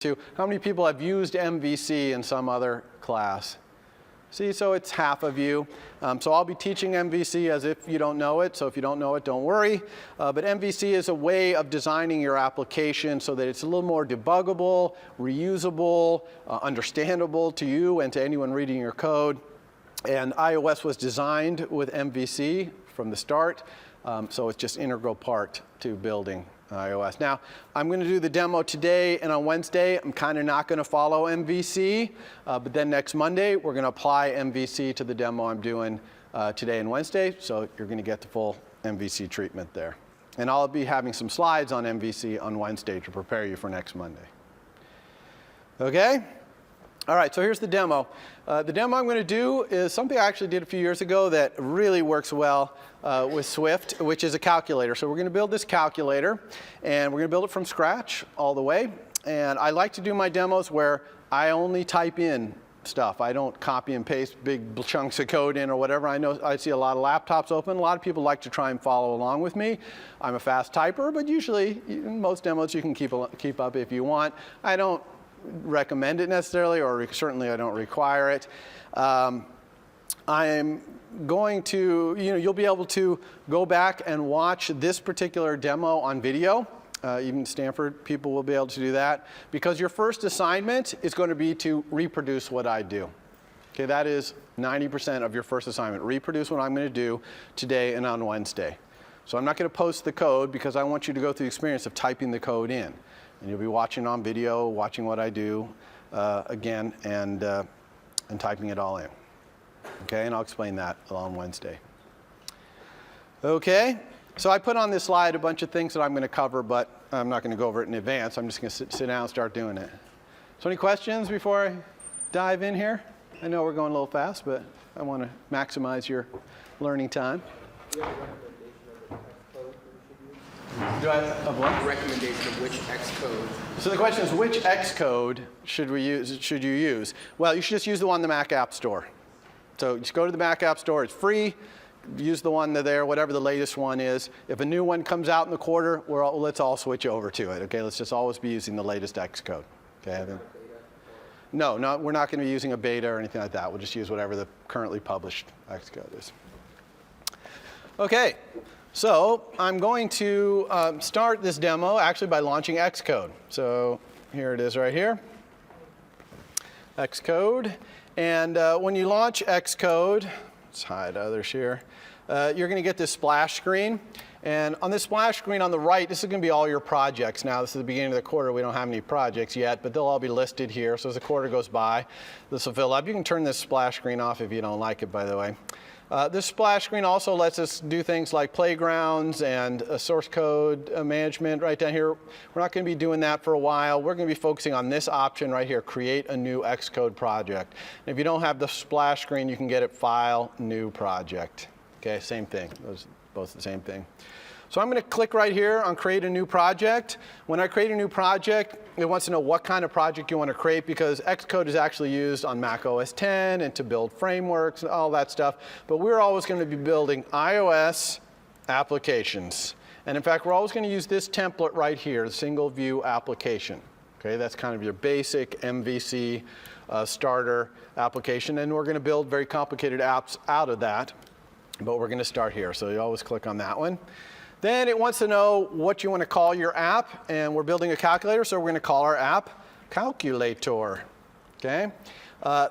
How many people have used MVC in some other class? See, so it's half of you. So I'll be teaching MVC as if you don't know it. So if you don't know it, don't worry. But MVC is a way of designing your application so that it's a little more debuggable, reusable, understandable to you and to anyone reading your code. And iOS was designed with MVC from the start. So it's just an integral part to building iOS. Now, I'm going to do the demo today and on Wednesday. I'm kind of not going to follow MVC, but then next Monday, we're going to apply MVC to the demo I'm doing today and Wednesday, so you're going to get the full MVC treatment there. And I'll be having some slides on MVC on Wednesday to prepare you for next Monday. Okay? All right, so here's the demo. The demo I'm going to do is something I actually did a few years ago that really works well with Swift, which is a calculator. So we're going to build this calculator, and we're going to build it from scratch all the way. And I like to do my demos where I only type in stuff. I don't copy and paste big chunks of code in or whatever. I know I see a lot of laptops open. A lot of people like to try and follow along with me. I'm a fast typer, but usually in most demos you can keep up if you want. I don't recommend it necessarily, or certainly I don't require it. I'm going to, you'll be able to go back and watch this particular demo on video. Even Stanford people will be able to do that, because your first assignment is going to be to reproduce what I do. Okay, that is 90% of your first assignment. Reproduce what I'm going to do today and on Wednesday. So I'm not going to post the code because I want you to go through the experience of typing the code in. And you'll be watching on video, watching what I do again, and typing it all in. Okay, and I'll explain that on Wednesday. Okay, so I put on this slide a bunch of things that I'm going to cover, but I'm not going to go over it in advance. I'm just going to sit down and start doing it. So any questions before I dive in here? I know we're going a little fast, but I want to maximize your learning time. Do I have what? Recommendation of which Xcode. So the question is, which Xcode should you use? Well, you should just use the one in the Mac App Store. So just go to the Mac App Store. It's free. Use the one there, whatever the latest one is. If a new one comes out in the quarter, let's all switch over to it. Okay, let's just always be using the latest Xcode. Okay. No, we're not going to be using a beta or anything like that. We'll just use whatever the currently published Xcode is. Okay. So I'm going to start this demo actually by launching Xcode. So here it is right here, Xcode. And when you launch Xcode, let's hide others here, you're going to get this splash screen. And on this splash screen on the right, this is going to be all your projects. Now, this is the beginning of the quarter. We don't have any projects yet, but they'll all be listed here. So as the quarter goes by, this will fill up. You can turn this splash screen off if you don't like it, by the way. This splash screen also lets us do things like playgrounds and source code management right down here. We're not going to be doing that for a while. We're going to be focusing on this option right here, create a new Xcode project. And if you don't have the splash screen, you can get it File, New Project. Okay, same thing. Those both the same thing. So I'm going to click right here on Create a New Project. When I create a new project, it wants to know what kind of project you want to create, because Xcode is actually used on Mac OS X and to build frameworks and all that stuff. But we're always going to be building iOS applications. And in fact, we're always going to use this template right here, the single view application. Okay, that's kind of your basic MVC starter application. And we're going to build very complicated apps out of that. But we're going to start here. So you always click on that one. Then it wants to know what you want to call your app, and we're building a calculator, so we're going to call our app Calculator. Okay?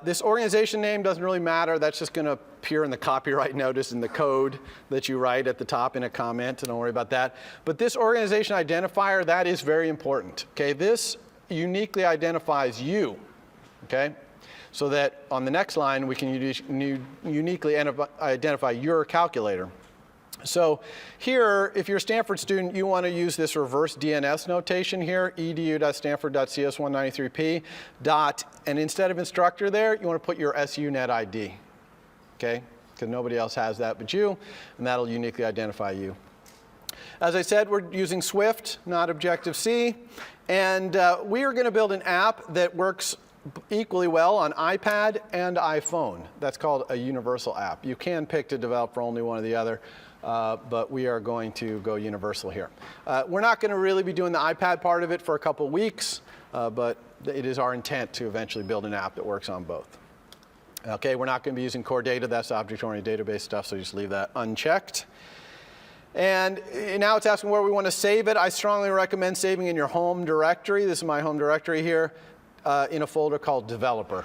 This organization name doesn't really matter. That's just going to appear in the copyright notice in the code that you write at the top in a comment, so don't worry about that. But this organization identifier, that is very important. Okay? This uniquely identifies you. Okay? So that on the next line, we can uniquely identify your calculator. So here, if you're a Stanford student, you want to use this reverse DNS notation here, edu.stanford.cs193p, and instead of instructor there, you want to put your SUNet ID, okay? Because nobody else has that but you, and that'll uniquely identify you. As I said, we're using Swift, not Objective-C, and we are going to build an app that works equally well on iPad and iPhone. That's called a universal app. You can pick to develop for only one or the other, but we are going to go universal here. We're not going to really be doing the iPad part of it for a couple weeks, but it is our intent to eventually build an app that works on both. Okay, we're not going to be using core data. That's object-oriented database stuff, so just leave that unchecked. And now it's asking where we want to save it. I strongly recommend saving in your home directory. This is my home directory here, in a folder called developer.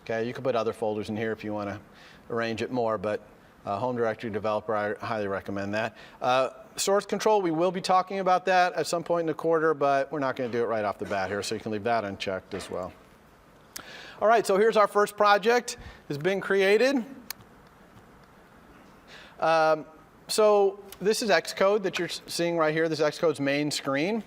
Okay, you can put other folders in here if you want to arrange it more, but home directory developer, I highly recommend that. Source control, we will be talking about that at some point in the quarter, but we're not going to do it right off the bat here, so you can leave that unchecked as well. All right, so here's our first project. It's been created. So this is Xcode that you're seeing right here. This is Xcode's main screen.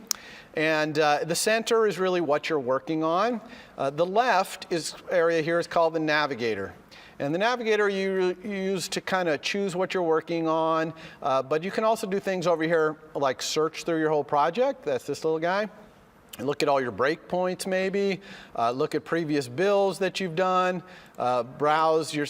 And the center is really what you're working on. The left area here is called the navigator. And the navigator you use to kind of choose what you're working on. But you can also do things over here like search through your whole project. That's this little guy. Look at all your breakpoints maybe, look at previous builds that you've done, browse your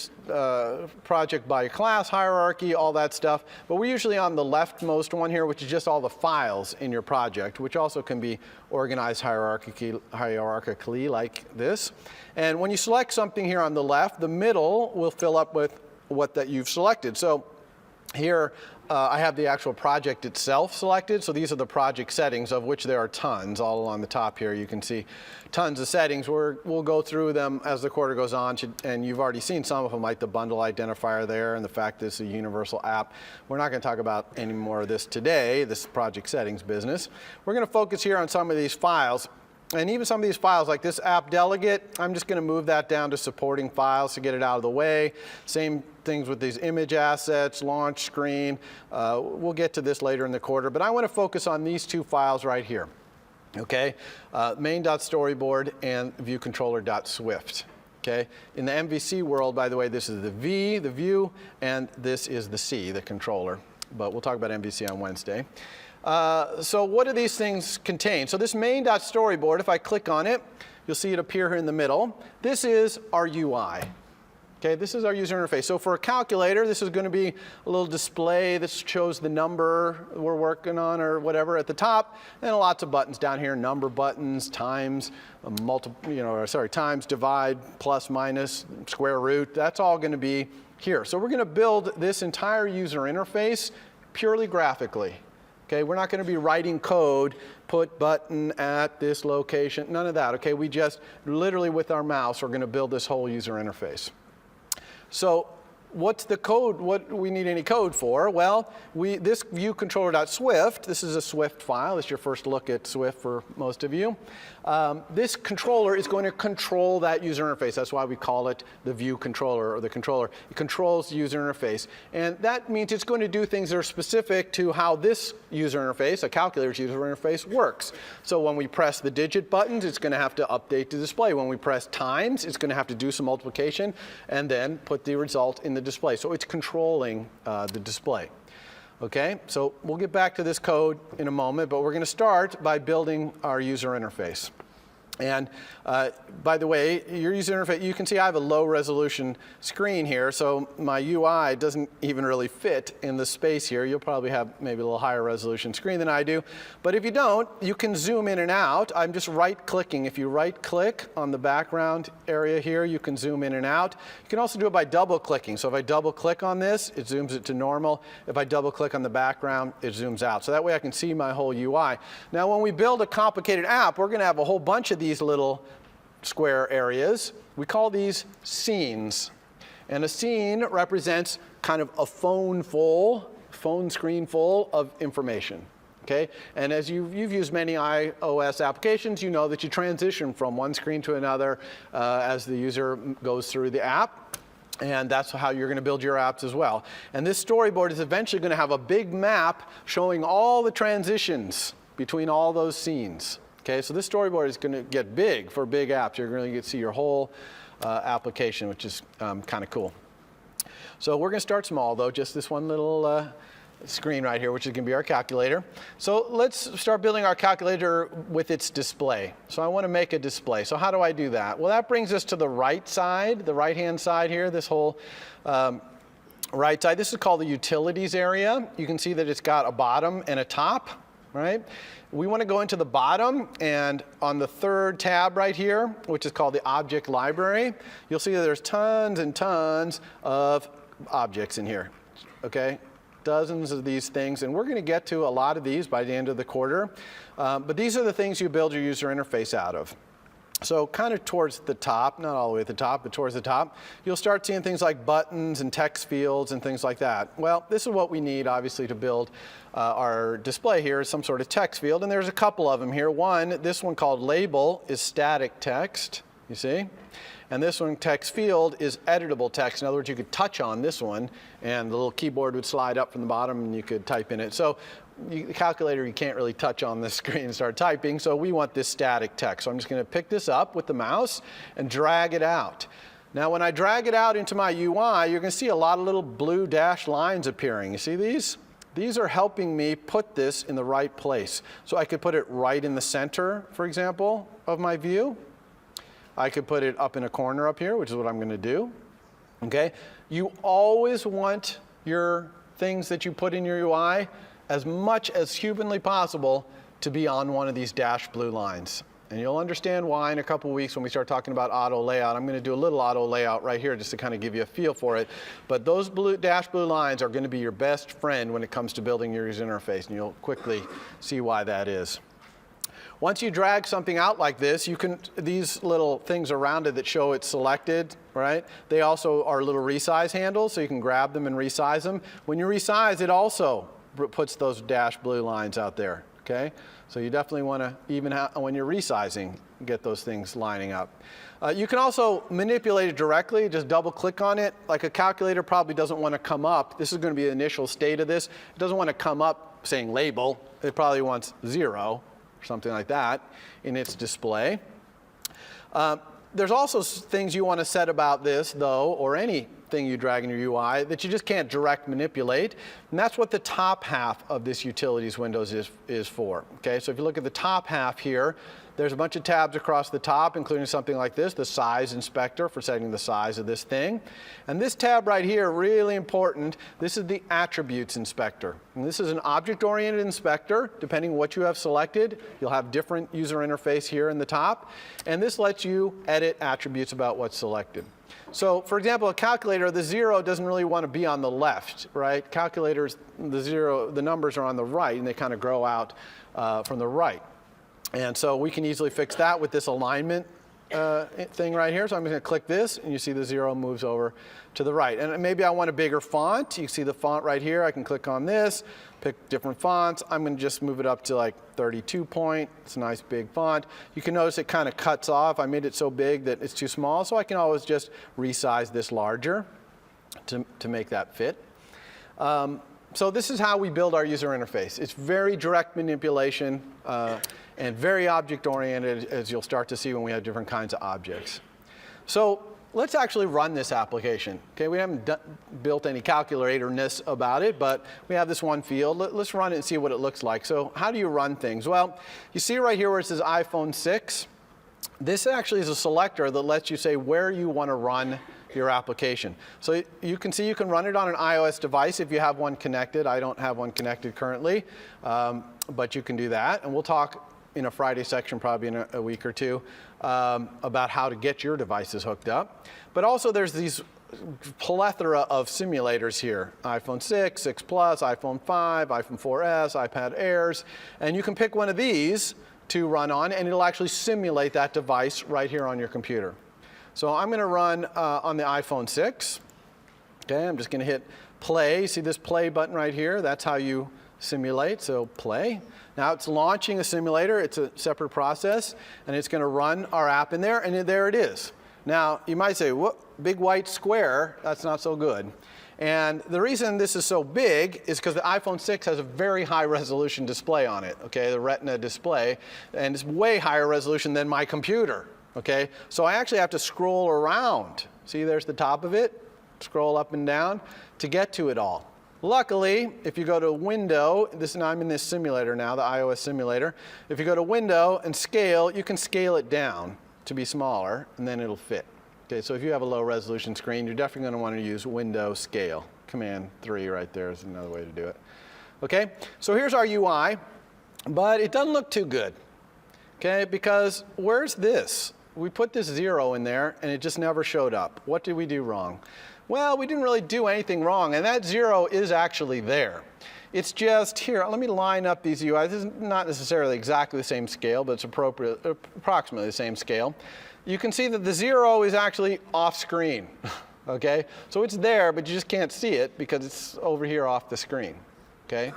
project by class hierarchy, all that stuff. But we're usually on the leftmost one here, which is just all the files in your project, which also can be organized hierarchically like this. And when you select something here on the left, the middle will fill up with what that you've selected. So here, I have the actual project itself selected. So these are the project settings, of which there are tons. All along the top here, you can see tons of settings. We'll go through them as the quarter goes on. And you've already seen some of them, like the bundle identifier there and the fact that it's a universal app. We're not going to talk about any more of this today, this project settings business. We're going to focus here on some of these files. And even some of these files, like this app delegate, I'm just going to move that down to supporting files to get it out of the way. Same things with these image assets, launch screen. We'll get to this later in the quarter, but I want to focus on these two files right here. Okay, main.storyboard and viewcontroller.swift. Okay, in the MVC world, by the way, this is the V, the view, and this is the C, the controller. But we'll talk about MVC on Wednesday. So what do these things contain? So this main.storyboard, if I click on it, you'll see it appear here in the middle. This is our UI. Okay, this is our user interface. So for a calculator, this is going to be a little display that shows the number we're working on or whatever at the top, and lots of buttons down here, number buttons, times, times, divide, plus, minus, square root. That's all going to be here. So we're going to build this entire user interface purely graphically. Okay, we're not going to be writing code, put button at this location, none of that. Okay, we just literally with our mouse are going to build this whole user interface. So what's the code? What do we need any code for? Well, this viewcontroller.swift, this is a Swift file. This is your first look at Swift for most of you. This controller is going to control that user interface. That's why we call it the view controller or the controller. It controls the user interface. And that means it's going to do things that are specific to how this user interface, a calculator's user interface, works. So when we press the digit buttons, it's going to have to update the display. When we press times, it's going to have to do some multiplication and then put the result in the display. So it's controlling the display. Okay, so we'll get back to this code in a moment, but we're going to start by building our user interface. And by the way, your user interface, you can see I have a low resolution screen here, so my UI doesn't even really fit in the space here. You'll probably have maybe a little higher resolution screen than I do. But if you don't, you can zoom in and out. I'm just right-clicking. If you right-click on the background area here, you can zoom in and out. You can also do it by double-clicking. So if I double-click on this, it zooms it to normal. If I double-click on the background, it zooms out. So that way I can see my whole UI. Now when we build a complicated app, we're going to have a whole bunch of these little square areas. We call these scenes. And a scene represents kind of a phone screen full of information. Okay? And as you've used many iOS applications, you know that you transition from one screen to another as the user goes through the app. And that's how you're going to build your apps as well. And this storyboard is eventually going to have a big map showing all the transitions between all those scenes. Okay, so this storyboard is going to get big for big apps. You're going to get to see your whole application, which is kind of cool. So we're going to start small, though, just this one little screen right here, which is going to be our calculator. So let's start building our calculator with its display. So I want to make a display. So how do I do that? Well, that brings us to the right side, the right-hand side here, this whole right side. This is called the utilities area. You can see that it's got a bottom and a top. right? We want to go into the bottom, and on the third tab right here, which is called the object library, you'll see that there's tons and tons of objects in here, okay? Dozens of these things, and we're going to get to a lot of these by the end of the quarter. But these are the things you build your user interface out of. So kind of towards the top, not all the way at the top, but towards the top, you'll start seeing things like buttons and text fields and things like that. Well, this is what we need, obviously, to build our display here, is some sort of text field. And there's a couple of them here. This one called label is static text, you see? And this one, text field, is editable text. In other words, you could touch on this one, and the little keyboard would slide up from the bottom, and you could type in it. So the calculator, you can't really touch on the screen and start typing, so we want this static text. So I'm just going to pick this up with the mouse and drag it out. Now, when I drag it out into my UI, you're going to see a lot of little blue dashed lines appearing. You see these? These are helping me put this in the right place. So I could put it right in the center, for example, of my view. I could put it up in a corner up here, which is what I'm going to do. Okay? You always want your things that you put in your UI, as much as humanly possible, to be on one of these dashed blue lines. And you'll understand why in a couple weeks when we start talking about auto layout. I'm going to do a little auto layout right here just to kind of give you a feel for it. But those dashed blue lines are going to be your best friend when it comes to building your user interface, and you'll quickly see why that is. Once you drag something out like this, these little things around it that show it's selected, right? They also are little resize handles, so you can grab them and resize them. When you resize, it also puts those dashed blue lines out there, okay? So you definitely want to, even when you're resizing, get those things lining up. You can also manipulate it directly, just double click on it. Like a calculator probably doesn't want to come up. This is going to be the initial state of this. It doesn't want to come up saying label. It probably wants 0. Or something like that in its display. There's also things you want to set about this, though, or anything you drag in your UI, that you just can't direct manipulate. And that's what the top half of this utilities windows is for. Okay, so if you look at the top half here, there's a bunch of tabs across the top, including something like this, the size inspector for setting the size of this thing. And this tab right here, really important, this is the attributes inspector. And this is an object-oriented inspector. Depending on what you have selected, you'll have different user interface here in the top. And this lets you edit attributes about what's selected. So, for example, a calculator, the 0 doesn't really want to be on the left, right? Calculators, the numbers are on the right, and they kind of grow out from the right. And so we can easily fix that with this alignment thing right here. So I'm going to click this, and you see the 0 moves over to the right. And maybe I want a bigger font. You can see the font right here. I can click on this, pick different fonts. I'm going to just move it up to like 32 point. It's a nice big font. You can notice it kind of cuts off. I made it so big that it's too small, so I can always just resize this larger to make that fit. So this is how we build our user interface. It's very direct manipulation and very object-oriented, as you'll start to see when we have different kinds of objects. So let's actually run this application. Okay, we haven't built any calculator-ness about it, but we have this one field. Let's run it and see what it looks like. So how do you run things? Well, you see right here where it says iPhone 6. This actually is a selector that lets you say where you want to run your application. So you can see you can run it on an iOS device if you have one connected. I don't have one connected currently, but you can do that. And we'll talk in a Friday section probably in a week or two about how to get your devices hooked up. But also there's these plethora of simulators here. iPhone 6, 6 Plus, iPhone 5, iPhone 4S, iPad Airs. And you can pick one of these to run on, and it'll actually simulate that device right here on your computer. So I'm going to run on the iPhone 6. Okay, I'm just going to hit play. See this play button right here? That's how you simulate, so play. Now it's launching a simulator. It's a separate process, and it's going to run our app in there, and there it is. Now, you might say, what, big white square? That's not so good. And the reason this is so big is because the iPhone 6 has a very high resolution display on it, okay, the Retina display, and it's way higher resolution than my computer. Okay, so I actually have to scroll around. See, there's the top of it. Scroll up and down to get to it all. Luckily, if you go to Window, I'm in this simulator now, the iOS simulator. If you go to Window and Scale, you can scale it down to be smaller, and then it'll fit. Okay, so if you have a low resolution screen, you're definitely going to want to use Window Scale. Command 3 right there is another way to do it. Okay, so here's our UI. but it doesn't look too good, okay? Because where's this? We put this 0 in there, and it just never showed up. What did we do wrong? Well, we didn't really do anything wrong, and that 0 is actually there. It's just here. Let me line up these UIs. This is not necessarily exactly the same scale, but it's approximately the same scale. You can see that the 0 is actually off screen, okay? So it's there, but you just can't see it because it's over here off the screen, okay?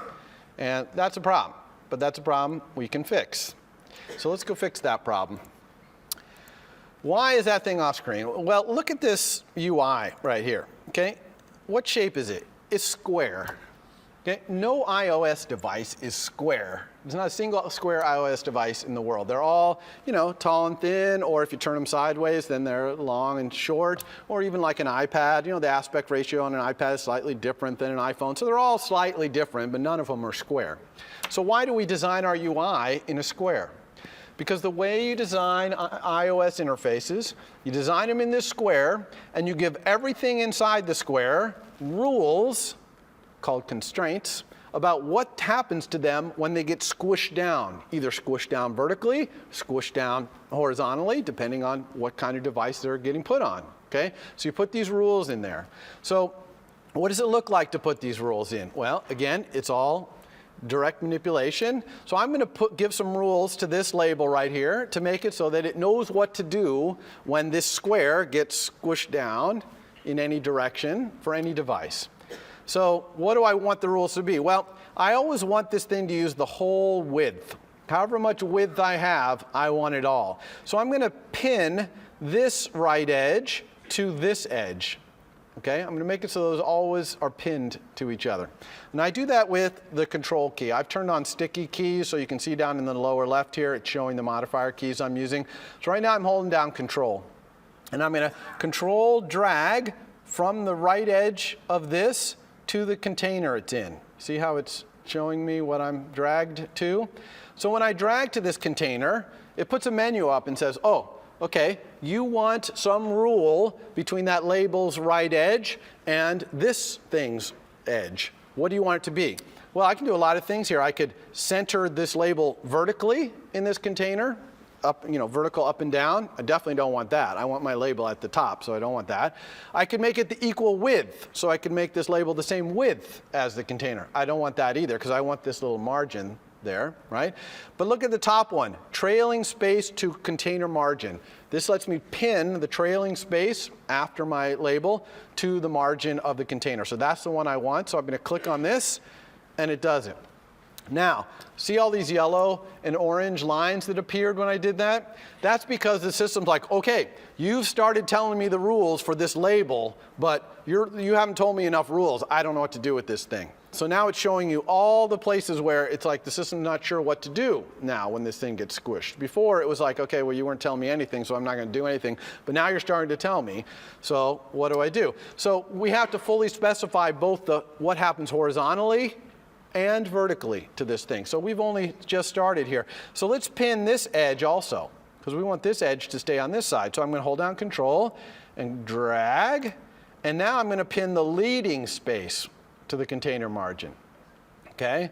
And that's a problem, but that's a problem we can fix. So let's go fix that problem. Why is that thing off screen? Well, look at this UI right here, okay? What shape is it? It's square. Okay? No iOS device is square. There's not a single square iOS device in the world. They're all, tall and thin, or if you turn them sideways, then they're long and short, or even like an iPad. The aspect ratio on an iPad is slightly different than an iPhone. So they're all slightly different, but none of them are square. So why do we design our UI in a square? Because the way you design iOS interfaces, you design them in this square, and you give everything inside the square rules called constraints about what happens to them when they get squished down, either squished down vertically, squished down horizontally, depending on what kind of device they're getting put on, okay? So you put these rules in there. So what does it look like to put these rules in? Well, again, it's all direct manipulation. So I'm going to give some rules to this label right here to make it so that it knows what to do when this square gets squished down in any direction for any device. So what do I want the rules to be? Well, I always want this thing to use the whole width. However much width I have, I want it all. So I'm going to pin this right edge to this edge. Okay, I'm going to make it so those always are pinned to each other. And I do that with the control key. I've turned on sticky keys, so you can see down in the lower left here, it's showing the modifier keys I'm using. So right now I'm holding down control. And I'm going to control drag from the right edge of this to the container it's in. See how it's showing me what I'm dragged to? So when I drag to this container, it puts a menu up and says, oh, okay, you want some rule between that label's right edge and this thing's edge. What do you want it to be? Well, I can do a lot of things here. I could center this label vertically in this container, up, vertical up and down. I definitely don't want that. I want my label at the top, so I don't want that. I could make it the equal width, so I could make this label the same width as the container. I don't want that either, because I want this little margin there, right? But look at the top one, trailing space to container margin. This lets me pin the trailing space after my label to the margin of the container. So that's the one I want. So I'm going to click on this, and it does it. Now, see all these yellow and orange lines that appeared when I did that? That's because the system's like, okay, you've started telling me the rules for this label, but you haven't told me enough rules. I don't know what to do with this thing. So now it's showing you all the places where it's like the system's not sure what to do now when this thing gets squished. Before it was like, okay, well, you weren't telling me anything, so I'm not going to do anything. But now you're starting to tell me. So what do I do? So we have to fully specify both what happens horizontally and vertically to this thing. So we've only just started here. So let's pin this edge also, because we want this edge to stay on this side. So I'm going to hold down Control and drag. And now I'm going to pin the leading space to the container margin. Okay,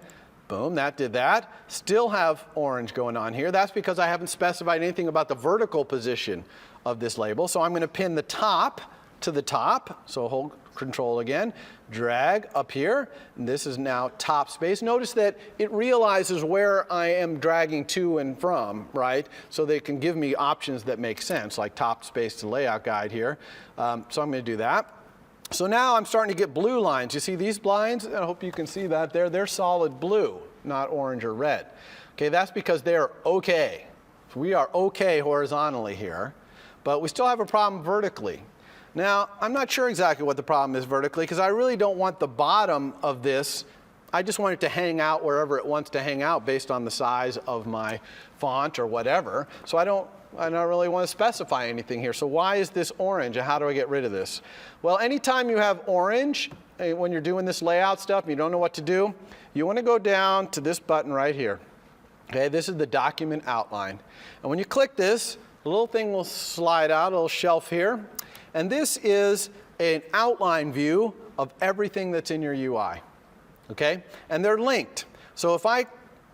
boom, that did that. Still have orange going on here. That's because I haven't specified anything about the vertical position of this label. So I'm going to pin the top to the top. So hold Control again, drag up here, and this is now top space. Notice that it realizes where I am dragging to and from, right? So they can give me options that make sense, like top space to layout guide here. So I'm going to do that. So now I'm starting to get blue lines. You see these lines? I hope you can see that there. They're solid blue, not orange or red. Okay, that's because they're okay. We are okay horizontally here, but we still have a problem vertically. Now, I'm not sure exactly what the problem is vertically, because I really don't want the bottom of this. I just want it to hang out wherever it wants to hang out based on the size of my font or whatever. So I don't really want to specify anything here. So why is this orange, and how do I get rid of this? Well, anytime you have orange, when you're doing this layout stuff and you don't know what to do, you want to go down to this button right here. Okay, this is the document outline. And when you click this, a little thing will slide out, a little shelf here. And this is an outline view of everything that's in your UI. Okay? And they're linked. So if I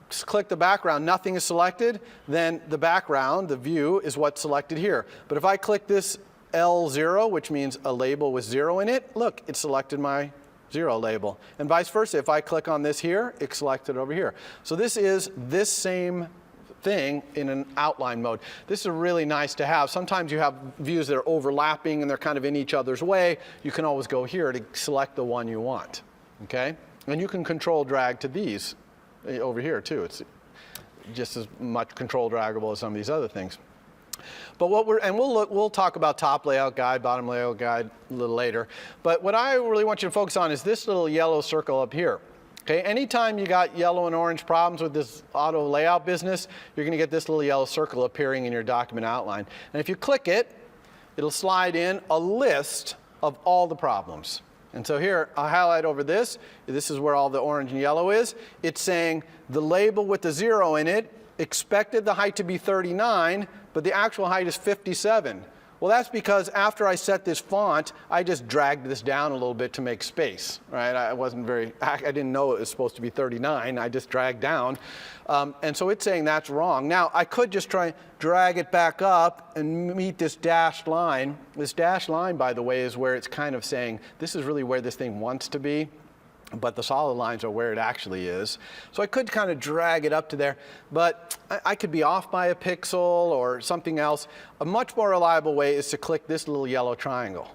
click the background, nothing is selected, then the background, the view, is what's selected here. But if I click this L0, which means a label with 0 in it, look, it selected my 0 label. And vice versa, if I click on this here, it's selected over here. So this is this same thing in an outline mode. This is really nice to have. Sometimes you have views that are overlapping and they're kind of in each other's way. You can always go here to select the one you want, okay? And you can control drag to these over here too. It's just as much control draggable as some of these other things. But we'll talk about top layout guide, bottom layout guide a little later. But what I really want you to focus on is this little yellow circle up here. Okay, anytime you got yellow and orange problems with this auto layout business, you're going to get this little yellow circle appearing in your document outline. And if you click it, it'll slide in a list of all the problems. And so here, I'll highlight over this. This is where all the orange and yellow is. It's saying the label with the 0 in it expected the height to be 39, but the actual height is 57. Well, that's because after I set this font, I just dragged this down a little bit to make space, right? I didn't know it was supposed to be 39. I just dragged down. And so it's saying that's wrong. Now, I could just try drag it back up and meet this dashed line. This dashed line, by the way, is where it's kind of saying this is really where this thing wants to be, but the solid lines are where it actually is. So I could kind of drag it up to there, but I could be off by a pixel or something else. A much more reliable way is to click this little yellow triangle,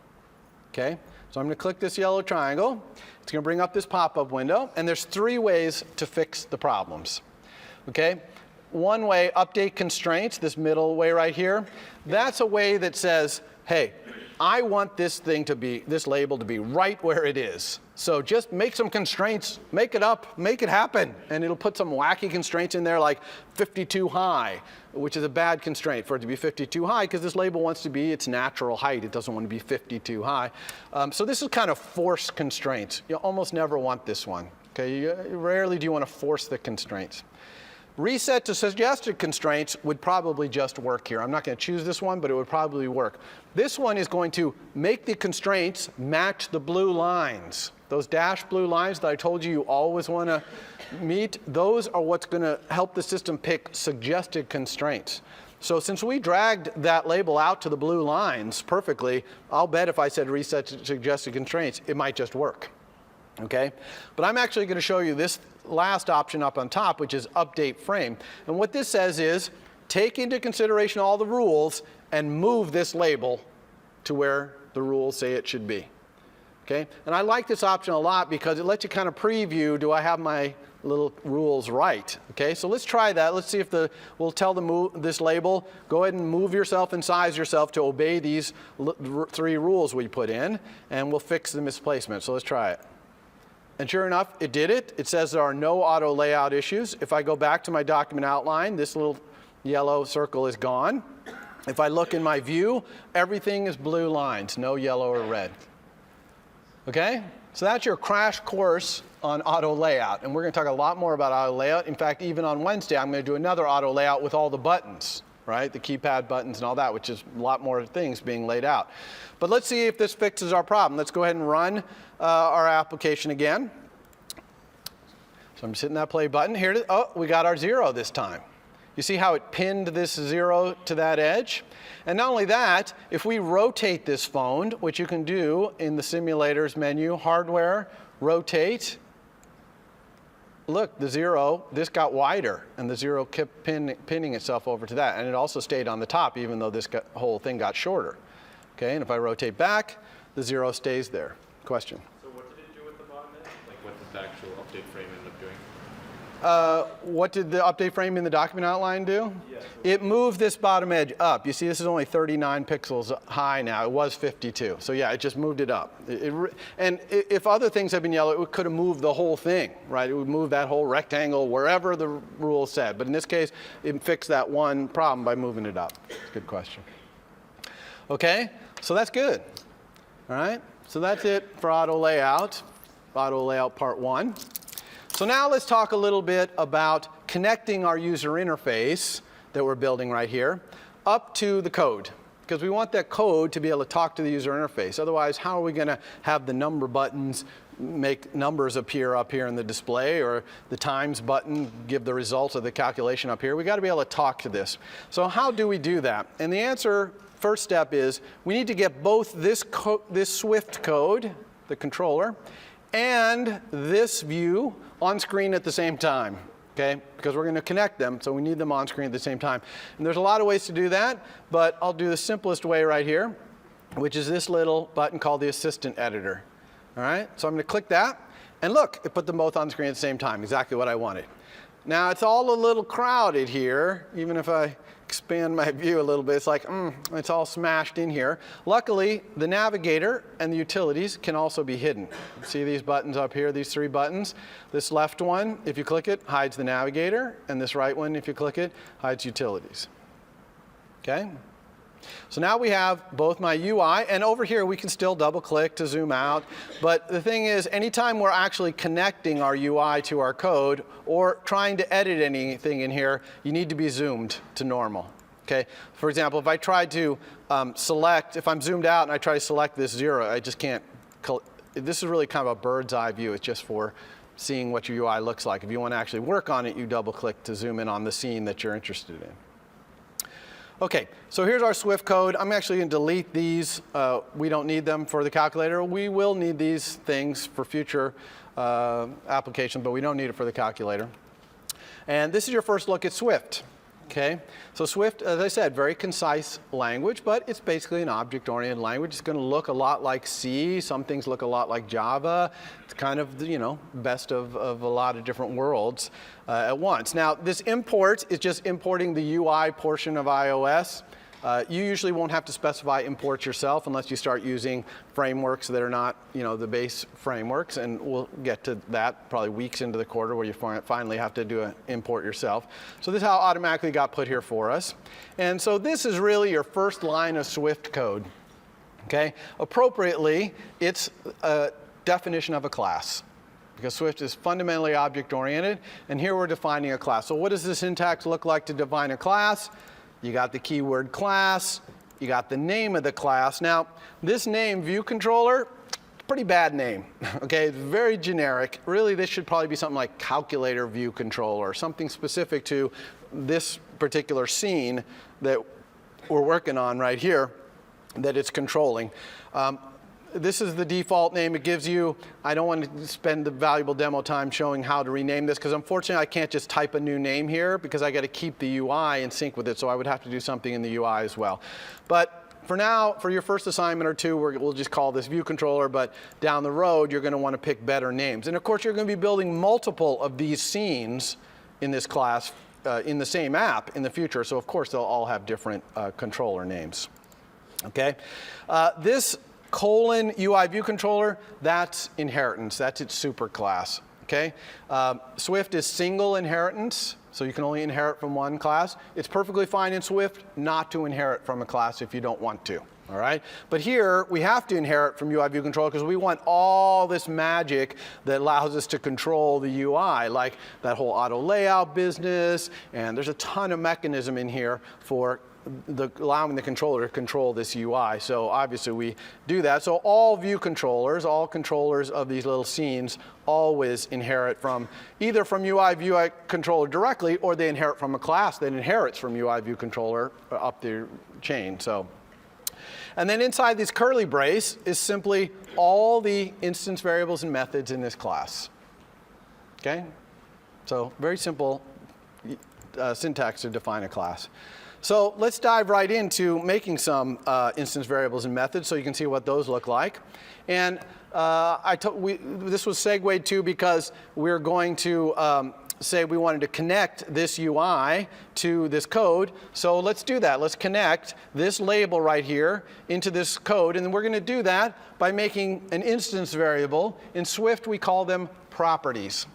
okay? So I'm going to click this yellow triangle. It's going to bring up this pop-up window, and there's 3 ways to fix the problems, okay? One way, update constraints, this middle way right here. That's a way that says, hey, I want this label to be right where it is. So just make some constraints, make it up, make it happen. And it'll put some wacky constraints in there like 52 high, which is a bad constraint for it to be 52 high because this label wants to be its natural height. It doesn't want to be 52 high. So this is kind of forced constraints. You almost never want this one. Okay? Rarely do you want to force the constraints. Reset to suggested constraints would probably just work here. I'm not going to choose this one, but it would probably work. This one is going to make the constraints match the blue lines. Those dashed blue lines that I told you always want to meet, those are what's going to help the system pick suggested constraints. So since we dragged that label out to the blue lines perfectly, I'll bet if I said reset to suggested constraints, it might just work. Okay? But I'm actually going to show you this last option up on top, which is update frame. And what this says is take into consideration all the rules and move this label to where the rules say it should be. Okay? And I like this option a lot because it lets you kind of preview, do I have my little rules right? Okay, so let's try that. Let's see if we'll tell this label, go ahead and move yourself and size yourself to obey these 3 rules we put in, and we'll fix the misplacement. So let's try it. And sure enough, it did it. It says there are no auto layout issues. If I go back to my document outline, this little yellow circle is gone. If I look in my view, everything is blue lines, no yellow or red. Okay? So that's your crash course on auto layout. And we're going to talk a lot more about auto layout. In fact, even on Wednesday, I'm going to do another auto layout with all the buttons, right? The keypad buttons and all that, which is a lot more things being laid out. But let's see if this fixes our problem. Let's go ahead and run our application again. So I'm just hitting that play button. Here, oh, we got our 0 this time. You see how it pinned this 0 to that edge? And not only that, if we rotate this phone, which you can do in the simulators menu, hardware, rotate, look, the 0, this got wider, and the 0 kept pinning itself over to that. And it also stayed on the top, even though this whole thing got shorter. Okay, and if I rotate back, the 0 stays there. Question? So what did it do with the bottom edge? Like what did the actual update frame end up doing? What did the update frame in the document outline do? Yes. It moved this bottom edge up. You see, this is only 39 pixels high now. It was 52. So yeah, it just moved it up. And if other things had been yellow, it could have moved the whole thing, right? It would move that whole rectangle wherever the rule said. But in this case, it fixed that one problem by moving it up. Good question. Okay, so that's good. All right, so that's it for auto layout part 1. So now let's talk a little bit about connecting our user interface that we're building right here up to the code, because we want that code to be able to talk to the user interface. Otherwise, how are we going to have the number buttons make numbers appear up here in the display, or the times button give the result of the calculation up here. We got to be able to talk to this. So how do we do that? And the answer, first step, is we need to get both this Swift code, the controller, and this view on screen at the same time. Okay, because we're going to connect them, so we need them on screen at the same time. And there's a lot of ways to do that, but I'll do the simplest way right here, which is this little button called the Assistant Editor. All right, so I'm going to click that, and look, it put them both on screen at the same time, exactly what I wanted. Now, it's all a little crowded here. Even if I expand my view a little bit, it's like, it's all smashed in here. Luckily, the navigator and the utilities can also be hidden. See these buttons up here, these 3 buttons? This left one, if you click it, hides the navigator, and this right one, if you click it, hides utilities. Okay? So now we have both my UI, and over here we can still double click to zoom out. But the thing is, anytime we're actually connecting our UI to our code or trying to edit anything in here, you need to be zoomed to normal. Okay? For example, if I tried to select, if I'm zoomed out and I try to select this 0, I just can't. This is really kind of a bird's eye view. It's just for seeing what your UI looks like. If you want to actually work on it, you double click to zoom in on the scene that you're interested in. Okay, so here's our Swift code. I'm actually going to delete these. We don't need them for the calculator. We will need these things for future applications, but we don't need it for the calculator. And this is your first look at Swift. Okay, so Swift, as I said, very concise language, but it's basically an object-oriented language. It's going to look a lot like C. Some things look a lot like Java. It's kind of the, best of a lot of different worlds at once. Now, this import is just importing the UI portion of iOS. You usually won't have to specify imports yourself unless you start using frameworks that are not, the base frameworks, and we'll get to that probably weeks into the quarter where you finally have to do an import yourself. So this is how it automatically got put here for us. And so this is really your first line of Swift code. Okay? Appropriately, it's a definition of a class, because Swift is fundamentally object-oriented, and here we're defining a class. So what does the syntax look like to define a class? You got the keyword class, you got the name of the class. Now, this name, view controller, pretty bad name, okay? It's very generic. Really, this should probably be something like calculator view controller, something specific to this particular scene that we're working on right here that it's controlling. This is the default name it gives you. I don't want to spend the valuable demo time showing how to rename this, because unfortunately I can't just type a new name here because I got to keep the UI in sync with it, so I would have to do something in the UI as well. But for now, for your first assignment or two, we'll just call this view controller, but down the road you're going to want to pick better names. And of course you're going to be building multiple of these scenes in this class in the same app in the future, so of course they'll all have different controller names. Okay? This colon UI view controller, that's inheritance. That's its superclass. Okay? Swift is single inheritance, so you can only inherit from one class. It's perfectly fine in Swift not to inherit from a class if you don't want to. All right? But here, we have to inherit from UI view controller because we want all this magic that allows us to control the UI, like that whole auto layout business, and there's a ton of mechanism in here for allowing the controller to control this UI. So obviously we do that. So all view controllers, all controllers of these little scenes always inherit from either from UI view controller directly, or they inherit from a class that inherits from UI view controller up the chain. So, and then inside this curly brace is simply all the instance variables and methods in this class. Okay? So very simple syntax to define a class. So let's dive right into making some instance variables and methods so you can see what those look like. And this was segued to because we're going to say we wanted to connect this UI to this code. So let's do that. Let's connect this label right here into this code. And then we're going to do that by making an instance variable. In Swift, we call them properties.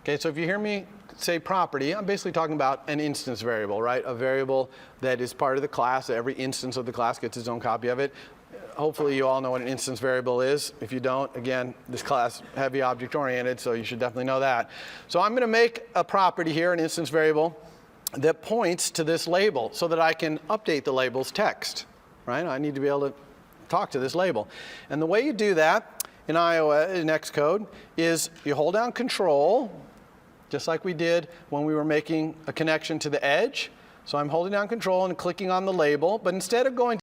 Okay, so if you hear me say property, I'm basically talking about an instance variable, right? A variable that is part of the class. Every instance of the class gets its own copy of it. Hopefully you all know what an instance variable is. If you don't, again, this class heavy object-oriented, so you should definitely know that. So I'm going to make a property here, an instance variable, that points to this label so that I can update the label's text, right? I need to be able to talk to this label. And the way you do that in iOS, in Xcode, is you hold down Control, just like we did when we were making a connection to the edge. So I'm holding down Control and clicking on the label, but instead of going